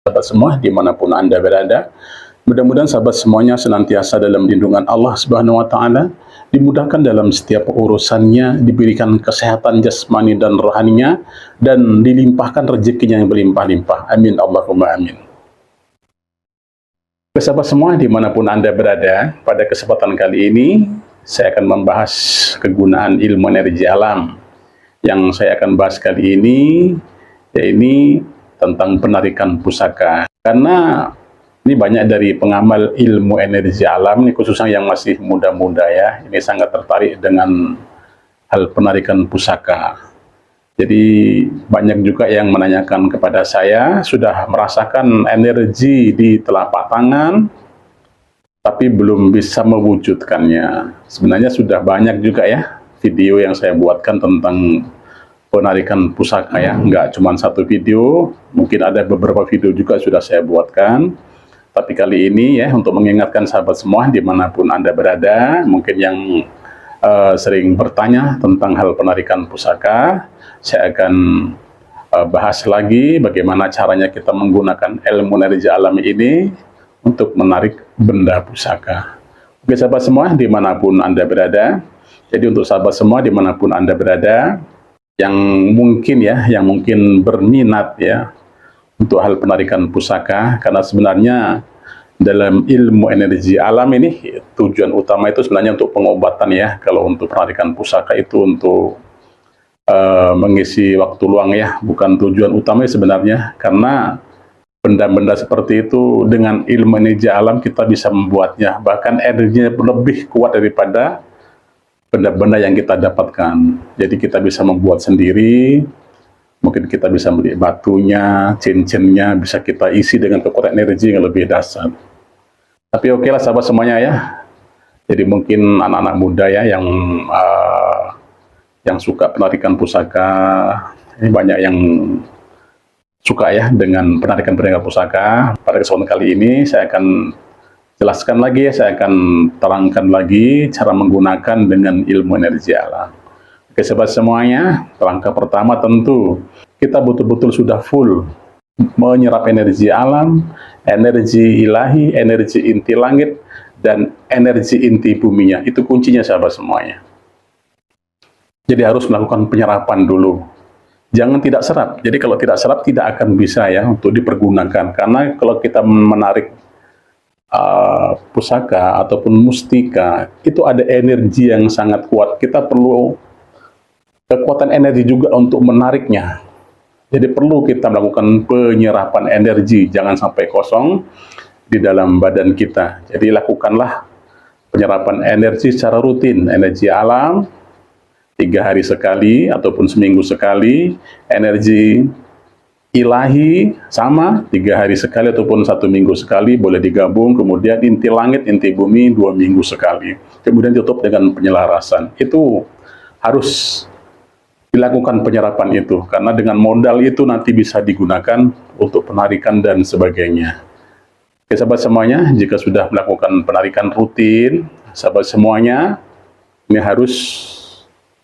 Sahabat semua dimanapun Anda berada, mudah-mudahan sahabat semuanya senantiasa dalam lindungan Allah Subhanahu wa Ta'ala, dimudahkan dalam setiap urusannya, diberikan kesehatan jasmani dan rohaninya, dan dilimpahkan rezekinya yang berlimpah-limpah. Amin Allahumma amin. Sahabat semua dimanapun Anda berada, pada kesempatan kali ini saya akan membahas kegunaan ilmu energi alam. Yang saya akan bahas kali ini yaitu tentang penarikan pusaka. Karena ini banyak dari pengamal ilmu energi alam, ini khususnya yang masih muda-muda ya, ini sangat tertarik dengan hal penarikan pusaka. Jadi banyak juga yang menanyakan kepada saya, sudah merasakan energi di telapak tangan, tapi belum bisa mewujudkannya. Sebenarnya sudah banyak juga ya video yang saya buatkan tentang penarikan pusaka ya, nggak cuma satu video, mungkin ada beberapa video juga sudah saya buatkan. Tapi kali ini ya, untuk mengingatkan sahabat semua dimanapun Anda berada, mungkin yang sering bertanya tentang hal penarikan pusaka, saya akan bahas lagi bagaimana caranya kita menggunakan ilmu energi alam ini untuk menarik benda pusaka. Oke sahabat semua dimanapun Anda berada, jadi untuk sahabat semua dimanapun Anda berada, yang mungkin berminat ya untuk hal penarikan pusaka, karena sebenarnya dalam ilmu energi alam ini tujuan utama itu sebenarnya untuk pengobatan ya. Kalau untuk penarikan pusaka itu untuk mengisi waktu luang ya, bukan tujuan utama sebenarnya, karena benda-benda seperti itu dengan ilmu energi alam kita bisa membuatnya, bahkan energinya lebih kuat daripada benda-benda yang kita dapatkan. Jadi kita bisa membuat sendiri, mungkin kita bisa beli batunya, cincinnya, bisa kita isi dengan kekuatan energi yang lebih dahsyat. Tapi oke lah sahabat semuanya ya, jadi mungkin anak-anak muda ya yang suka penarikan pusaka, ini banyak yang suka ya dengan penarikan pusaka. Pada kesempatan kali ini saya akan jelaskan lagi ya, saya akan terangkan lagi cara menggunakan dengan ilmu energi alam. Oke sahabat semuanya, langkah pertama tentu kita betul-betul sudah full menyerap energi alam, energi ilahi, energi inti langit, dan energi inti buminya. Itu kuncinya sahabat semuanya. Jadi harus melakukan penyerapan dulu. Jangan tidak serap. Jadi kalau tidak serap tidak akan bisa ya untuk dipergunakan. Karena kalau kita menarik pusaka ataupun mustika, itu ada energi yang sangat kuat. Kita perlu kekuatan energi juga untuk menariknya. Jadi perlu kita melakukan penyerapan energi, jangan sampai kosong di dalam badan kita. Jadi lakukanlah penyerapan energi secara rutin, energi alam 3 hari sekali ataupun seminggu sekali, energi ilahi sama 3 hari sekali ataupun 1 minggu sekali, boleh digabung. Kemudian inti langit, inti bumi 2 minggu sekali, kemudian tutup dengan penyelarasan. Itu harus dilakukan penyerapan itu, karena dengan modal itu nanti bisa digunakan untuk penarikan dan sebagainya. Oke sahabat semuanya, jika sudah melakukan penarikan rutin, sahabat semuanya ini harus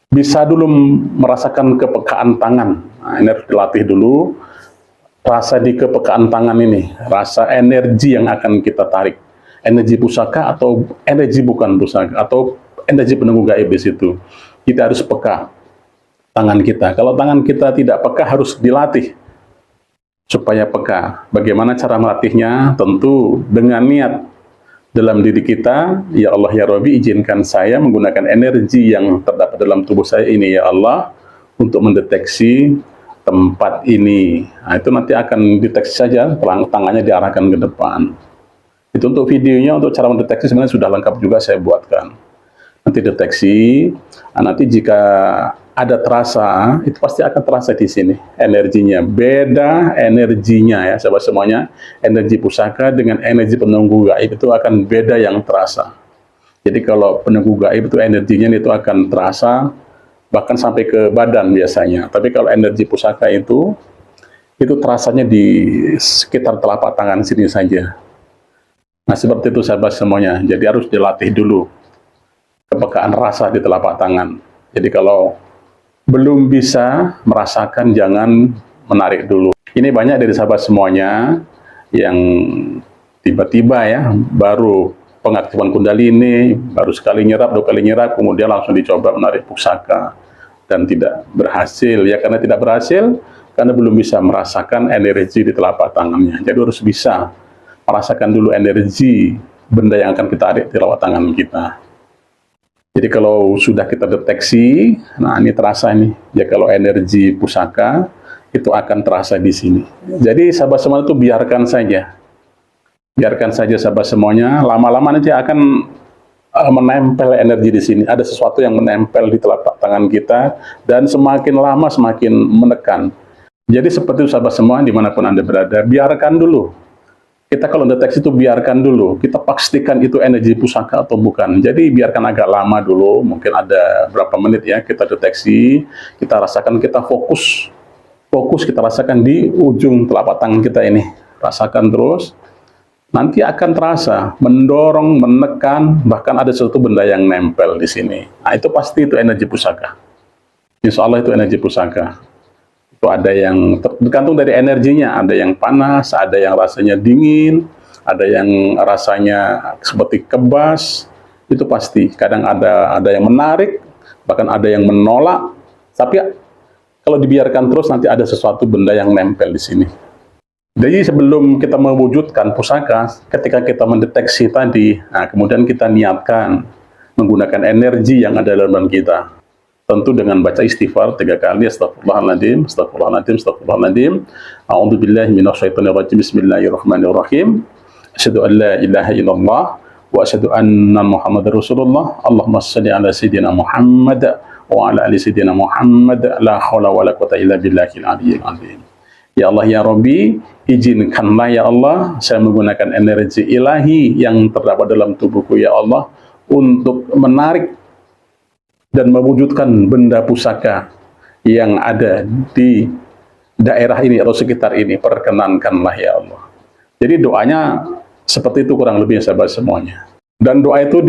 bisa dulu merasakan kepekaan tangan. Nah, ini harus dilatih dulu. Rasa di kepekaan tangan ini, rasa energi yang akan kita tarik, energi pusaka atau energi bukan pusaka, atau energi penunggu gaib di situ. Kita harus peka tangan kita. Kalau tangan kita tidak peka, harus dilatih supaya peka. Bagaimana cara melatihnya? Tentu dengan niat dalam diri kita, ya Allah ya Rabbi, izinkan saya menggunakan energi yang terdapat dalam tubuh saya ini ya Allah, untuk mendeteksi tempat ini. Nah, itu nanti akan deteksi saja, tangannya diarahkan ke depan. Itu untuk videonya, untuk cara mendeteksi sebenarnya sudah lengkap juga saya buatkan. Nanti deteksi, nah, nanti jika ada terasa, itu pasti akan terasa di sini energinya. Beda energinya ya sahabat semuanya, energi pusaka dengan energi penunggu gaib itu akan beda yang terasa. Jadi kalau penunggu gaib itu energinya itu akan terasa bahkan sampai ke badan biasanya. Tapi kalau energi pusaka itu terasanya di sekitar telapak tangan sini saja. Nah seperti itu sahabat semuanya. Jadi harus dilatih dulu kepekaan rasa di telapak tangan. Jadi kalau belum bisa merasakan, jangan menarik dulu. Ini banyak dari sahabat semuanya yang tiba-tiba ya, baru pengaktifan kundalini, baru sekali nyerap, 2 kali nyerap, kemudian langsung dicoba menarik pusaka dan tidak berhasil. Ya karena tidak berhasil, karena belum bisa merasakan energi di telapak tangannya. Jadi harus bisa merasakan dulu energi benda yang akan kita tarik di telapak tangan kita. Jadi kalau sudah kita deteksi, nah ini terasa nih, ya kalau energi pusaka itu akan terasa di sini. Jadi sahabat semua itu biarkan saja sahabat semuanya, lama-lama nanti akan menempel energi di sini. Ada sesuatu yang menempel di telapak tangan kita, dan semakin lama semakin menekan. Jadi seperti itu sahabat semua, dimanapun Anda berada, biarkan dulu. Kita kalau deteksi itu biarkan dulu, kita pastikan itu energi pusaka atau bukan. Jadi biarkan agak lama dulu, mungkin ada berapa menit ya, kita deteksi, kita rasakan, kita fokus kita rasakan di ujung telapak tangan kita ini. Rasakan terus, nanti akan terasa mendorong, menekan, bahkan ada suatu benda yang nempel di sini. Nah itu pasti itu energi pusaka. Insya Allah itu energi pusaka. Itu ada yang tergantung dari energinya, ada yang panas, ada yang rasanya dingin, ada yang rasanya seperti kebas, itu pasti. Kadang ada yang menarik, bahkan ada yang menolak, tapi kalau dibiarkan terus nanti ada sesuatu benda yang nempel di sini. Jadi sebelum kita mewujudkan pusaka, ketika kita mendeteksi tadi, nah kemudian kita niatkan menggunakan energi yang ada dalam kita. Tentu dengan baca istighfar 3 kali, astagfirullahaladzim, astagfirullahaladzim, astagfirullahaladzim, a'udzubillahi minasyaitonirrajim, bismillahirrahmanirrahim, asyhadu an la ilaha illallah, wa asyhadu anna muhammadar rasulullah, Allahumma shalli ala sayyidina Muhammad, wa ala ali sayyidina Muhammad, la hawla wa la quwwata illa billahil aliyyil azim. Ya Allah, ya Rabbi, izinkanlah ya Allah, saya menggunakan energi ilahi yang terdapat dalam tubuhku ya Allah, untuk menarik dan mewujudkan benda pusaka yang ada di daerah ini atau sekitar ini. Perkenankanlah ya Allah. Jadi doanya seperti itu kurang lebih sahabat semuanya. Dan doa itu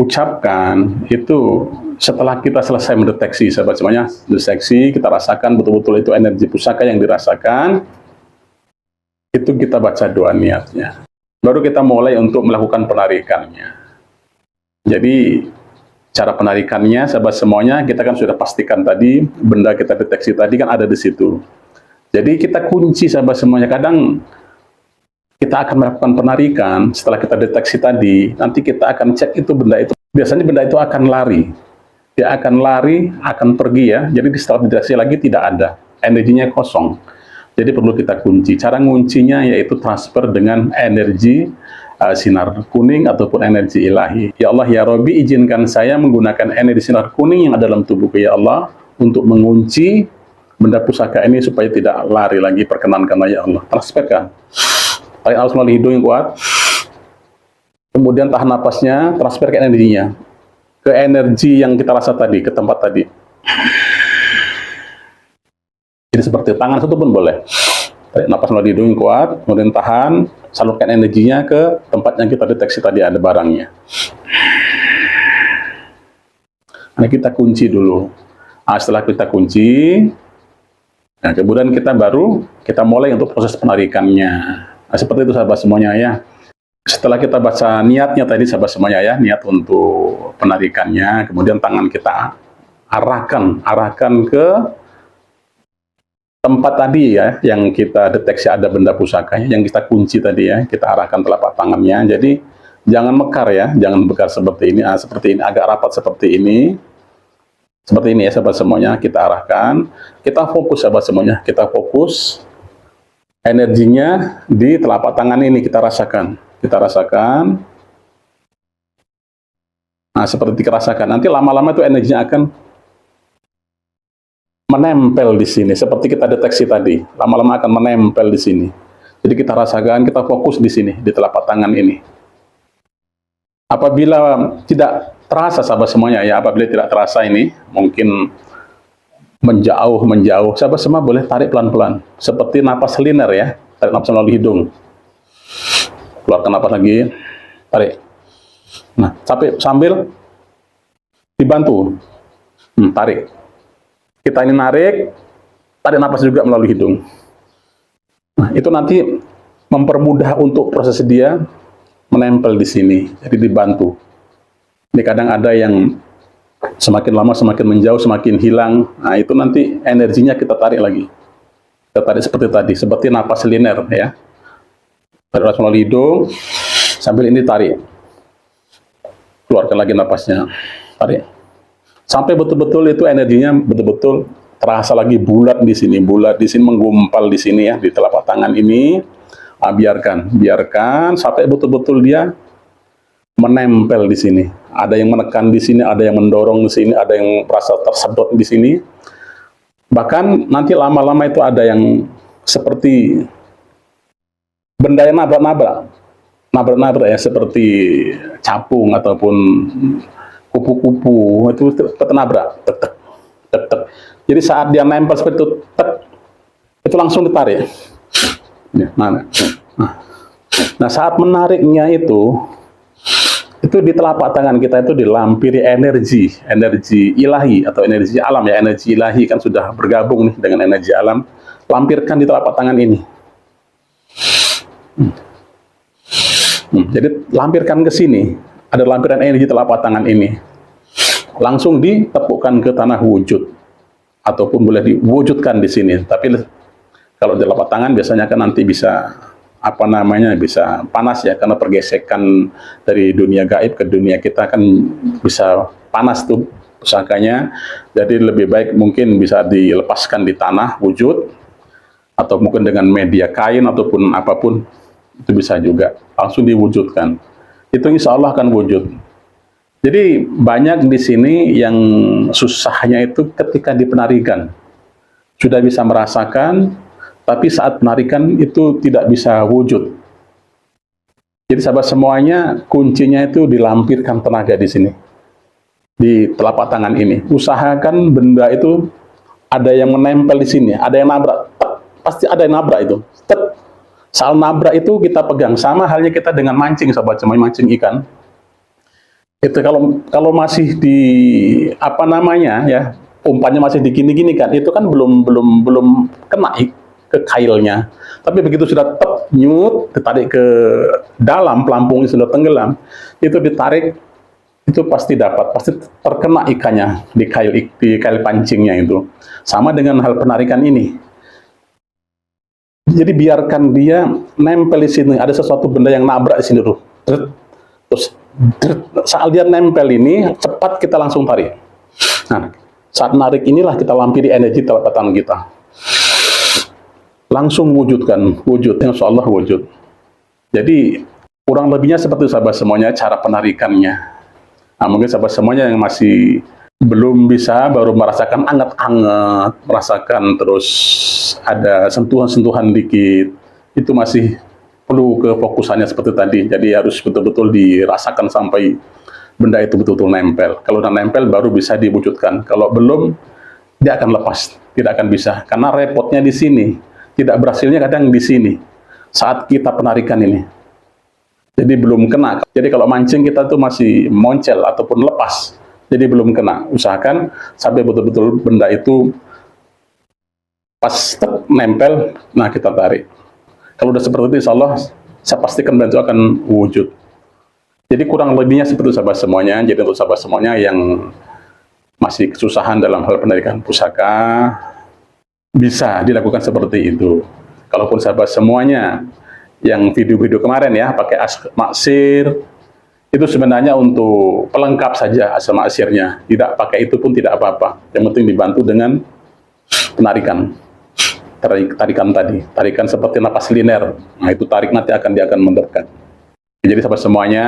diucapkan itu setelah kita selesai mendeteksi sahabat semuanya. Deteksi, kita rasakan betul-betul itu energi pusaka yang dirasakan. Itu kita baca doa niatnya. Baru kita mulai untuk melakukan penarikannya. Jadi cara penarikannya, sahabat semuanya, kita kan sudah pastikan tadi, benda kita deteksi tadi kan ada di situ. Jadi kita kunci sahabat semuanya. Kadang kita akan melakukan penarikan, setelah kita deteksi tadi, nanti kita akan cek itu benda itu. Biasanya benda itu akan lari. Dia akan lari, akan pergi ya. Jadi setelah deteksi lagi tidak ada. Energinya kosong. Jadi perlu kita kunci. Cara nguncinya yaitu transfer dengan energi sinar kuning ataupun energi ilahi. Ya Allah, ya Rabbi, izinkan saya menggunakan energi sinar kuning yang ada dalam tubuhku ya Allah, untuk mengunci benda pusaka ini supaya tidak lari lagi. Perkenankanlah ya Allah. Transferkan. Tarik nafas melalui hidung yang kuat. Kemudian tahan napasnya, transferkan energinya ke energi yang kita rasa tadi, ke tempat tadi. Jadi seperti tangan satu pun boleh. Tarik napas melalui hidung yang kuat, kemudian tahan, salurkan energinya ke tempat yang kita deteksi tadi ada barangnya. Nah, kita kunci dulu. Nah, setelah kita kunci, nah, kemudian kita mulai untuk proses penarikannya. Nah, seperti itu sahabat semuanya ya. Setelah kita baca niatnya tadi sahabat semuanya ya, niat untuk penarikannya, kemudian tangan kita arahkan ke tempat tadi ya, yang kita deteksi ada benda pusakanya, yang kita kunci tadi ya, kita arahkan telapak tangannya. Jadi jangan mekar ya, jangan mekar seperti ini, seperti ini, agak rapat seperti ini ya sahabat semuanya. Kita arahkan, kita fokus sahabat semuanya, kita fokus energinya di telapak tangan ini, kita rasakan. Nah seperti kita rasakan, nanti lama-lama itu energinya akan menempel di sini, seperti kita deteksi tadi, lama-lama akan menempel di sini. Jadi kita rasakan, kita fokus di sini, di telapak tangan ini. Apabila tidak terasa sahabat semuanya ya, apabila tidak terasa ini, mungkin menjauh, sahabat semua boleh tarik pelan-pelan, seperti napas linear ya, tarik napas melalui hidung, keluarkan napas lagi, tarik. Nah, sambil dibantu, tarik. Kita ini narik, tarik napas juga melalui hidung. Nah, itu nanti mempermudah untuk proses dia menempel di sini, jadi dibantu. Ini kadang ada yang semakin lama semakin menjauh, semakin hilang. Nah, itu nanti energinya kita tarik lagi. Kita tarik seperti tadi, seperti napas linear ya. Tarik melalui hidung, sambil ini tarik. Keluarkan lagi napasnya, tarik. Sampai betul-betul itu energinya betul-betul terasa lagi bulat di sini, menggumpal di sini ya, di telapak tangan ini. Nah, biarkan sampai betul-betul dia menempel di sini. Ada yang menekan di sini, ada yang mendorong di sini, ada yang merasa tersedot di sini. Bahkan nanti lama-lama itu ada yang seperti benda yang nabrak ya, seperti capung ataupun kupu-kupu itu ternabrak, tek. Jadi saat dia nempel seperti itu, itu langsung ditarik. Nah, saat menariknya itu di telapak tangan kita itu dilampiri energi ilahi atau energi alam ya, energi ilahi kan sudah bergabung nih dengan energi alam. Lampirkan di telapak tangan ini. Jadi lampirkan ke sini, ada lampiran energi telapak tangan ini. Langsung ditepukkan ke tanah wujud, ataupun boleh diwujudkan di sini. Tapi kalau di telapak tangan biasanya kan nanti bisa bisa panas ya, karena pergesekan dari dunia gaib ke dunia kita kan bisa panas tuh pusakanya. Jadi lebih baik mungkin bisa dilepaskan di tanah wujud, atau mungkin dengan media kain ataupun apapun, itu bisa juga langsung diwujudkan. Itu insya Allah akan wujud. Jadi banyak di sini yang susahnya itu ketika di penarikan. Sudah bisa merasakan, tapi saat penarikan itu tidak bisa wujud. Jadi sahabat semuanya, kuncinya itu dilampirkan tenaga di sini, di telapak tangan ini. Usahakan benda itu ada yang menempel di sini, ada yang nabrak, pasti ada yang nabrak itu. Saat nabrak itu kita pegang, sama halnya kita dengan mancing, sahabat semuanya, mancing ikan. Itu kalau masih di umpannya masih di gini-gini kan, itu kan belum kena ke kailnya. Tapi begitu sudah nyut, ditarik ke dalam, pelampungnya sudah tenggelam, itu ditarik, itu pasti terkena ikannya di kail pancingnya itu. Sama dengan hal penarikan ini. Jadi biarkan dia nempel di sini, ada sesuatu benda yang nabrak di sini tuh. Terus saat dia nempel ini, cepat kita langsung tarik. Nah, saat narik inilah kita lampiri energi telapak tangan kita. Langsung wujudkan, insya Allah wujud. Jadi kurang lebihnya seperti sahabat semuanya cara penarikannya. Nah, mungkin sahabat semuanya yang masih belum bisa, baru merasakan anget-anget, merasakan terus ada sentuhan-sentuhan dikit, itu masih perlu kefokusannya seperti tadi. Jadi harus betul-betul dirasakan sampai benda itu betul-betul nempel. Kalau udah nempel baru bisa diwujudkan. Kalau belum, dia akan lepas, tidak akan bisa. Karena repotnya di sini. Tidak berhasilnya kadang di sini saat kita penarikan ini. Jadi belum kena. Jadi kalau mancing kita tuh masih moncel ataupun lepas, jadi belum kena. Usahakan sampai betul-betul benda itu pas nempel, nah kita tarik. Kalau udah seperti itu, insya Allah saya pastikan benda itu akan wujud. Jadi kurang lebihnya seperti itu sahabat semuanya. Jadi untuk sahabat semuanya yang masih kesusahan dalam hal penarikan pusaka, bisa dilakukan seperti itu. Kalaupun sahabat semuanya yang video-video kemarin ya, pakai maksir, itu sebenarnya untuk pelengkap saja asal maksirnya. Tidak pakai itu pun tidak apa-apa. Yang penting dibantu dengan penarikan. Tarikan tadi, tarikan seperti napas linear. Nah, itu tarik nanti dia akan mendekat. Jadi sahabat semuanya,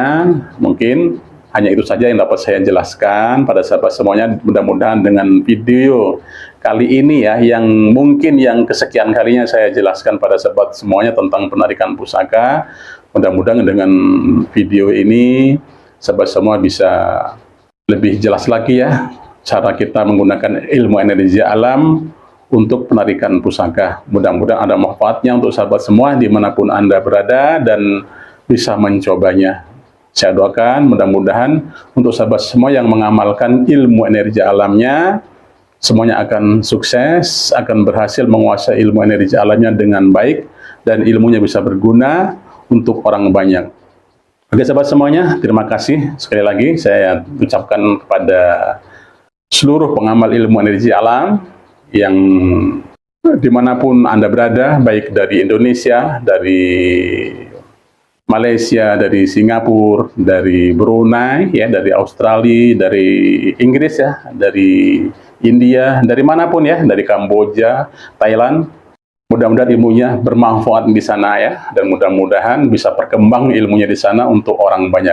mungkin hanya itu saja yang dapat saya jelaskan pada sahabat semuanya. Mudah-mudahan dengan video kali ini ya, yang mungkin yang kesekian kalinya saya jelaskan pada sahabat semuanya tentang penarikan pusaka. Mudah-mudahan dengan video ini sahabat semua bisa lebih jelas lagi ya cara kita menggunakan ilmu energi alam untuk penarikan pusaka. Mudah-mudahan ada manfaatnya untuk sahabat semua dimanapun Anda berada dan bisa mencobanya. Saya doakan mudah-mudahan untuk sahabat semua yang mengamalkan ilmu energi alamnya, semuanya akan sukses, akan berhasil menguasai ilmu energi alamnya dengan baik, dan ilmunya bisa berguna untuk orang banyak. Oke sahabat semuanya, terima kasih sekali lagi saya ucapkan kepada seluruh pengamal ilmu energi alam yang dimanapun Anda berada, baik dari Indonesia, dari Malaysia, dari Singapura, dari Brunei, ya, dari Australia, dari Inggris, ya, dari India, dari manapun ya, dari Kamboja, Thailand. Mudah-mudahan ilmunya bermanfaat di sana ya, dan mudah-mudahan bisa berkembang ilmunya di sana untuk orang banyak.